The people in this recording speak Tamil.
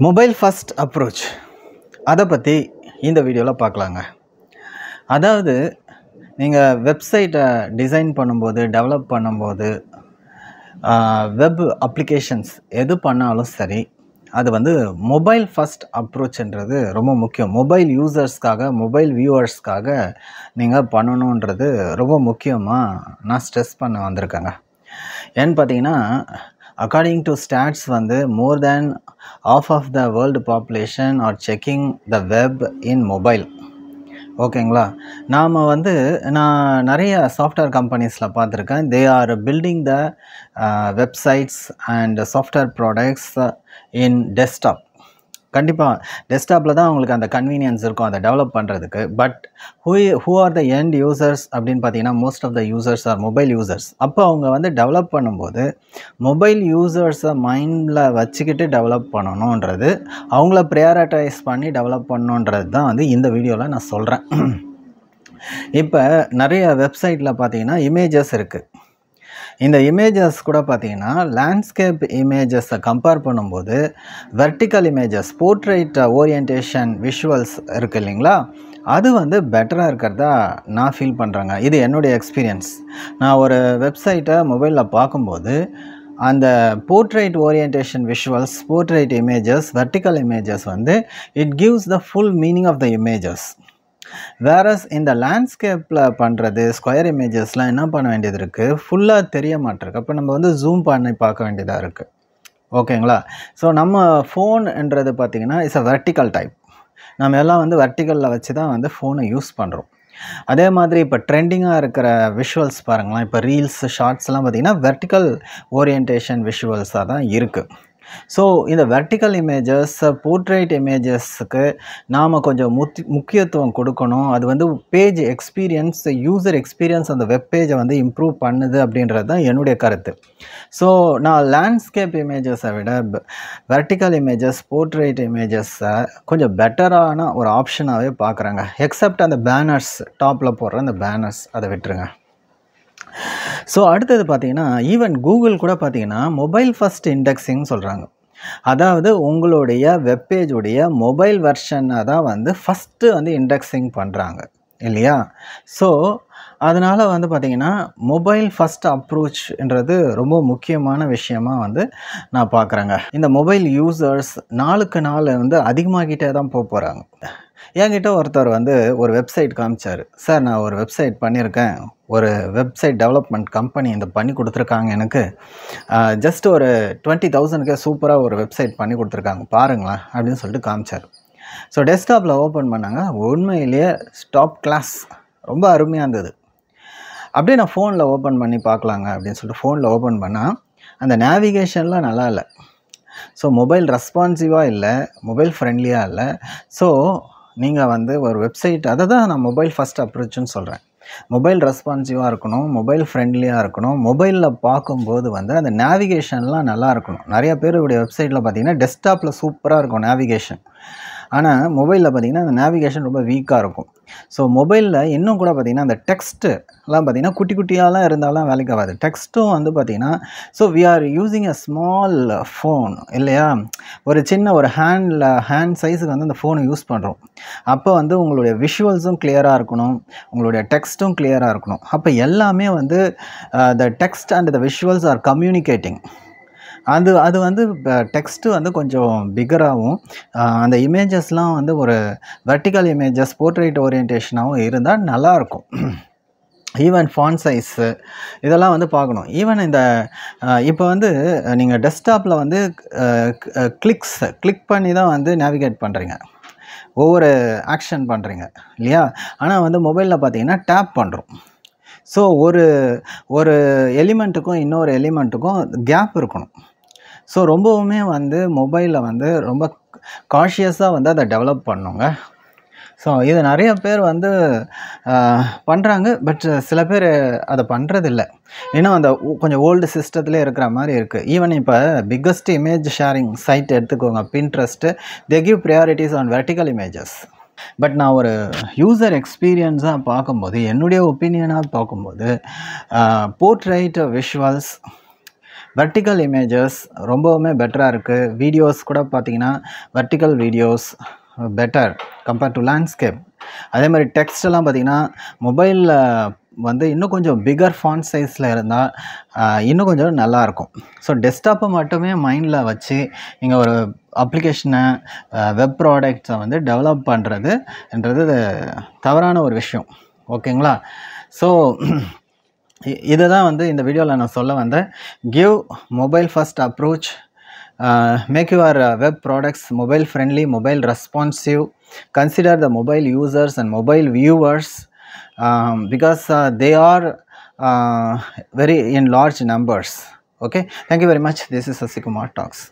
மொபைல் ஃபர்ஸ்ட் அப்ரோச் அதை பற்றி இந்த வீடியோவில் பார்க்கலாங்க. அதாவது நீங்கள் வெப்சைட்டை டிசைன் பண்ணும்போது, டெவலப் பண்ணும்போது, வெப் அப்ளிகேஷன்ஸ் எது பண்ணாலும் சரி, அது வந்து மொபைல் ஃபர்ஸ்ட் அப்ரோச்ன்றது ரொம்ப முக்கியம். மொபைல் யூசர்ஸ்க்காக, மொபைல் வியூவர்ஸ்க்காக நீங்கள் பண்ணணுன்றது ரொம்ப முக்கியமாக நான் ஸ்ட்ரெஸ் பண்ண வந்திருக்கேங்க. ஏன்னு பார்த்தீங்கன்னா, according to stats வந்து more than half of the world population are checking the web in mobile. ஓகேங்களா? நாம் வந்து நான் நிறைய சாஃப்ட்வேர் கம்பெனிஸில் பார்த்துருக்கேன். They are building the websites and software products in desktop. கண்டிப்பாக டெஸ்க்டாப்பில் தான் உங்களுக்கு அந்த கன்வீனியன்ஸ் இருக்கும் அதை டெவலப் பண்ணுறதுக்கு. But who are the end users அப்படின்னு பார்த்தீங்கன்னா, most of the users are mobile users. அப்போ அவங்க வந்து டெவலப் பண்ணும்போது மொபைல் யூசர்ஸை மைண்டில் வச்சுக்கிட்டு டெவலப் பண்ணணுன்றது, அவங்கள ப்ரையாரிட்டைஸ் பண்ணி டெவலப் பண்ணணுன்றது தான் வந்து இந்த வீடியோவில் நான் சொல்கிறேன். இப்போ நிறைய வெப்சைட்டில் பார்த்தீங்கன்னா இமேஜஸ் இருக்குது. இந்த இமேஜஸ் கூட பார்த்தீங்கன்னா லேண்ட்ஸ்கேப் இமேஜஸை கம்பேர் பண்ணும்போது vertical images, portrait orientation visuals இருக்குது இல்லைங்களா, அது வந்து பெட்டராக இருக்கிறதா நான் ஃபீல் பண்ணுறேங்க. இது என்னுடைய எக்ஸ்பீரியன்ஸ். நான் ஒரு வெப்சைட்டை மொபைலில் பார்க்கும்போது அந்த portrait orientation visuals, portrait images, vertical images வந்து it gives the full meaning of the images. Whereas இந்த லேண்ட்ஸ்கேப்பில் பண்ணுறது ஸ்கொயர் இமேஜஸ்லாம் என்ன பண்ண வேண்டியது இருக்குது, ஃபுல்லாக தெரிய மாட்டிருக்கு. அப்போ நம்ம வந்து ஜூம் பண்ணி பார்க்க வேண்டியதாக இருக்குது. ஓகேங்களா? ஸோ நம்ம ஃபோன்ன்றது பார்த்திங்கன்னா இட்ஸ் அ வெர்டிக்கல் டைப். நம்ம எல்லாம் வந்து வெர்டிக்கலில் வச்சு தான் வந்து ஃபோனை யூஸ் பண்ணுறோம். அதே மாதிரி இப்போ ட்ரெண்டிங்காக இருக்கிற விஷுவல்ஸ் பாருங்களேன். இப்போ ரீல்ஸ், ஷார்ட்ஸ்லாம் பார்த்திங்கன்னா வெர்டிக்கல் ஓரியன்டேஷன் விஷுவல்ஸாக தான் இருக்குது. ஸோ இந்த வெர்டிக்கல் இமேஜஸ், போர்ட்ரைட் இமேஜஸ்க்கு நாம் கொஞ்சம் முக்கியத்துவம் கொடுக்கணும். அது வந்து பேஜ் எக்ஸ்பீரியன்ஸ், யூசர் எக்ஸ்பீரியன்ஸ் அந்த வெப் பேஜை வந்து இம்ப்ரூவ் பண்ணுது அப்படின்றது தான் என்னுடைய கருத்து. ஸோ நான் லேண்ட்ஸ்கேப் இமேஜஸை விட வெர்டிக்கல் இமேஜஸ், போர்ட்ரைட் இமேஜஸை கொஞ்சம் பெட்டரான ஒரு ஆப்ஷனாகவே பார்க்குறேங்க. எக்ஸப்ட் அந்த பேனர்ஸ், டாப்பில் போடுற அந்த பேனர்ஸ் அதை விட்டுருங்க. ஸோ அடுத்தது பார்த்தீங்கன்னா, ஈவன் கூகுள் கூட பார்த்தீங்கன்னா மொபைல் ஃபர்ஸ்ட் இண்டெக்ஸிங் சொல்கிறாங்க. அதாவது உங்களுடைய வெப்பேஜுடைய மொபைல் வெர்ஷனை தான் வந்து ஃபஸ்ட்டு வந்து இண்டெக்ஸிங் பண்ணுறாங்க இல்லையா? ஸோ அதனால் வந்து பார்த்திங்கன்னா மொபைல் ஃபஸ்ட் அப்ரோச்ன்றது ரொம்ப முக்கியமான விஷயமாக வந்து நான் பார்க்குறேங்க. இந்த மொபைல் யூசர்ஸ் நாளுக்கு நாள் வந்து அதிகமாகிட்டே தான் போகிறாங்க. என்கிட்ட ஒருத்தர் வந்து ஒரு வெப்சைட் காமிச்சார். சார், நான் ஒரு வெப்சைட் பண்ணியிருக்கேன், ஒரு வெப்சைட் டெவலப்மெண்ட் கம்பெனி இந்த பண்ணி கொடுத்துருக்காங்க எனக்கு, ஜஸ்ட் ஒரு 20,000க்கு சூப்பராக ஒரு வெப்சைட் பண்ணி கொடுத்துருக்காங்க பாருங்களேன் அப்படின்னு சொல்லிட்டு காமிச்சார். ஸோ டெஸ்க்டாப்பில் ஓப்பன் பண்ணாங்க. உண்மையிலேயே டாப் கிளாஸ், ரொம்ப அருமையாக இருந்தது. அப்படியே நான் ஃபோனில் ஓப்பன் பண்ணி பார்க்கலாங்க அப்படின்னு சொல்லிட்டு ஃபோனில் ஓப்பன் பண்ணால் அந்த நேவிகேஷன்லாம் நல்லா இல்லை. ஸோ மொபைல் ரெஸ்பான்சிவாக இல்லை, மொபைல் ஃப்ரெண்ட்லியாக இல்லை. ஸோ நீங்கள் வந்து ஒரு வெப்சைட், அதை தான் நான் மொபைல் ஃபஸ்ட் அப்ரோச்சுன்னு சொல்கிறேன். மொபைல் ரெஸ்பான்சிவாக இருக்கணும், மொபைல் ஃப்ரெண்ட்லியாக இருக்கணும், மொபைலில் பார்க்கும்போது வந்து அந்த நேவிகேஷன்லாம் நல்லா இருக்கணும். நிறைய பேருடைய வெப்சைட்டில் பார்த்திங்கன்னா டெஸ்க்டாப்பில் சூப்பராக இருக்கும் நேவிகேஷன், ஆனால் மொபைலில் பார்த்திங்கன்னா அந்த நேவிகேஷன் ரொம்ப வீக்காக இருக்கும். ஸோ மொபைலில் இன்னும் கூட பார்த்திங்கன்னா அந்த டெக்ஸ்ட்டுலாம் பார்த்திங்கன்னா குட்டி குட்டியாலாம் இருந்தாலும் வேலைக்கு ஆகாது. டெக்ஸ்ட்டும் வந்து பார்த்திங்கன்னா, so we are using a small phone இல்லையா? ஒரு சின்ன ஒரு ஹேண்ட் சைஸுக்கு வந்து அந்த ஃபோனை யூஸ் பண்ணுறோம். அப்போ வந்து உங்களுடைய விஷுவல்ஸும் கிளியராக இருக்கணும், உங்களுடைய டெக்ஸ்ட்டும் கிளியராக இருக்கணும். அப்போ எல்லாமே வந்து the text and the visuals are communicating. அது வந்து டெக்ஸ்ட்டு வந்து கொஞ்சம் பிகராகவும், அந்த இமேஜஸ்லாம் வந்து ஒரு வெர்டிக்கல் இமேஜஸ், போர்ட்ரைட் ஓரியன்டேஷனாகவும் இருந்தால் நல்லாயிருக்கும். ஈவன் ஃபாண்ட் சைஸு இதெல்லாம் வந்து பார்க்கணும். ஈவன் இந்த இப்போ வந்து நீங்கள் டெஸ்க்டாப்பில் வந்து கிளிக் பண்ணி தான் வந்து நேவிகேட் பண்ணுறீங்க, ஒவ்வொரு ஆக்ஷன் பண்ணுறீங்க இல்லையா? ஆனால் வந்து மொபைலில் பார்த்தீங்கன்னா டேப் பண்ணுறோம். ஸோ ஒரு எலிமெண்ட்டுக்கும் இன்னொரு எலிமெண்ட்டுக்கும் கேப் இருக்கணும். ஸோ ரொம்பவுமே வந்து மொபைலில் வந்து ரொம்ப காஷியஸாக வந்து அதை டெவலப் பண்ணுங்க. ஸோ இது நிறைய பேர் வந்து பண்ணுறாங்க. பட் சில பேர் அதை பண்ணுறதில்ல. இன்னும் அந்த கொஞ்சம் ஓல்டு சிஸ்டத்துலேயே இருக்கிற மாதிரி இருக்குது. ஈவன் இப்போ பிக்கஸ்ட் இமேஜ் ஷேரிங் சைட் எடுத்துக்கோங்க, Pinterest, they give priorities on vertical images. But நான் ஒரு யூசர் எக்ஸ்பீரியன்ஸாக பார்க்கும்போது, என்னுடைய ஒப்பீனியனாக பார்க்கும்போது, போர்ட்ரைட் விஷுவல்ஸ், வெர்டிக்கல் இமேஜஸ் ரொம்பவுமே பெட்டராக இருக்குது. வீடியோஸ் கூட பார்த்தீங்கன்னா vertical videos better compared to landscape. அதே மாதிரி டெக்ஸ்டெல்லாம் பார்த்தீங்கன்னா மொபைலில் வந்து இன்னும் கொஞ்சம் பிகர் ஃபாண்ட் சைஸில் இருந்தால் இன்னும் கொஞ்சம் நல்லாயிருக்கும். ஸோ டெஸ்க்டாப்பை மட்டுமே மைண்டில் வச்சு நீங்கள் ஒரு அப்ளிகேஷனை வெப் ப்ராடக்ட்ஸை வந்து டெவலப் பண்ணுறதுன்றது தவறான ஒரு விஷயம். ஓகேங்களா? ஸோ இதை தான் வந்து இந்த வீடியோவில் நான் சொல்ல வந்தேன். Give mobile first approach, make your web products mobile friendly, mobile responsive, consider the mobile users and mobile viewers because they are very in large numbers. Okay, thank you very much. This is Sasikumar Talks.